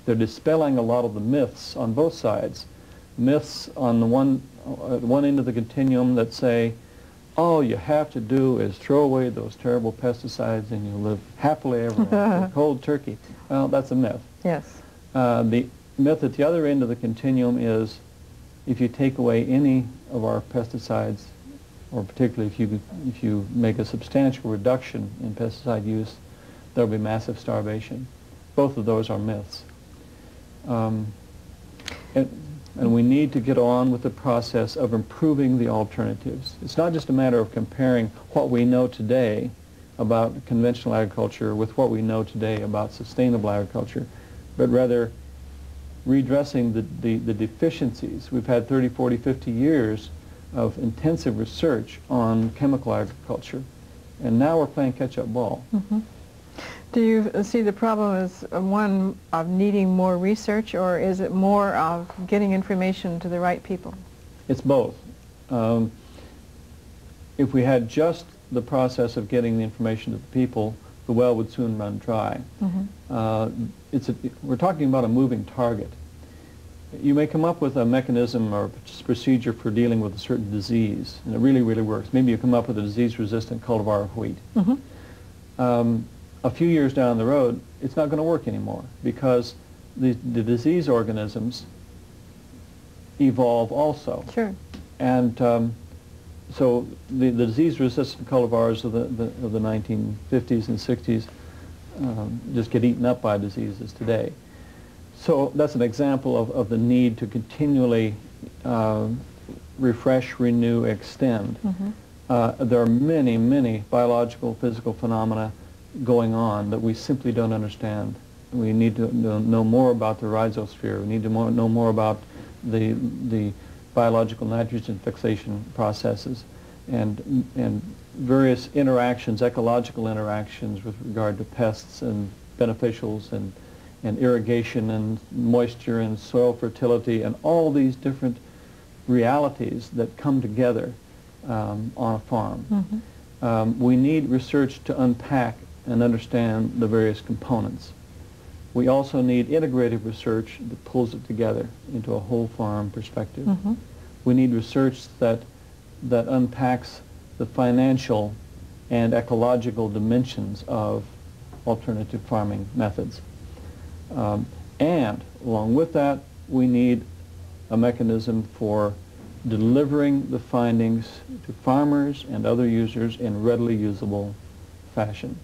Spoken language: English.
They're dispelling a lot of the myths on both sides. Myths on the one end of the continuum that say, all you have to do is throw away those terrible pesticides and you'll live happily ever after. Cold turkey. Well, that's a myth. Yes. The myth at the other end of the continuum is if you take away any of our pesticides, or particularly if you make a substantial reduction in pesticide use, there'll be massive starvation. Both of those are myths. And we need to get on with the process of improving the alternatives. It's not just a matter of comparing what we know today about conventional agriculture with what we know today about sustainable agriculture, but rather redressing the deficiencies. We've had 30, 40, 50 years of intensive research on chemical agriculture, and now we're playing catch-up ball. Mm-hmm. Do you see the problem as one of needing more research, or is it more of getting information to the right people? It's both. If we had just the process of getting the information to the people, the well would soon run dry. Mm-hmm. We're talking about a moving target. You may come up with a mechanism or procedure for dealing with a certain disease, and it really, really works. Maybe you come up with a disease-resistant cultivar of wheat. Mm-hmm. A few years down the road, it's not going to work anymore because the disease organisms evolve also. Sure. And so the disease-resistant cultivars of the 1950s and 60s just get eaten up by diseases today. So that's an example of the need to continually refresh, renew, extend. Mm-hmm. There are many, many biological, physical phenomena going on that we simply don't understand. We need to know more about the rhizosphere. We need to know more about the biological nitrogen fixation processes and various interactions, ecological interactions with regard to pests and beneficials and irrigation and moisture and soil fertility and all these different realities that come together on a farm. Mm-hmm. We need research to unpack and understand the various components. We also need integrative research that pulls it together into a whole farm perspective. Mm-hmm. We need research that unpacks the financial and ecological dimensions of alternative farming methods. And along with that, we need a mechanism for delivering the findings to farmers and other users in readily usable fashion.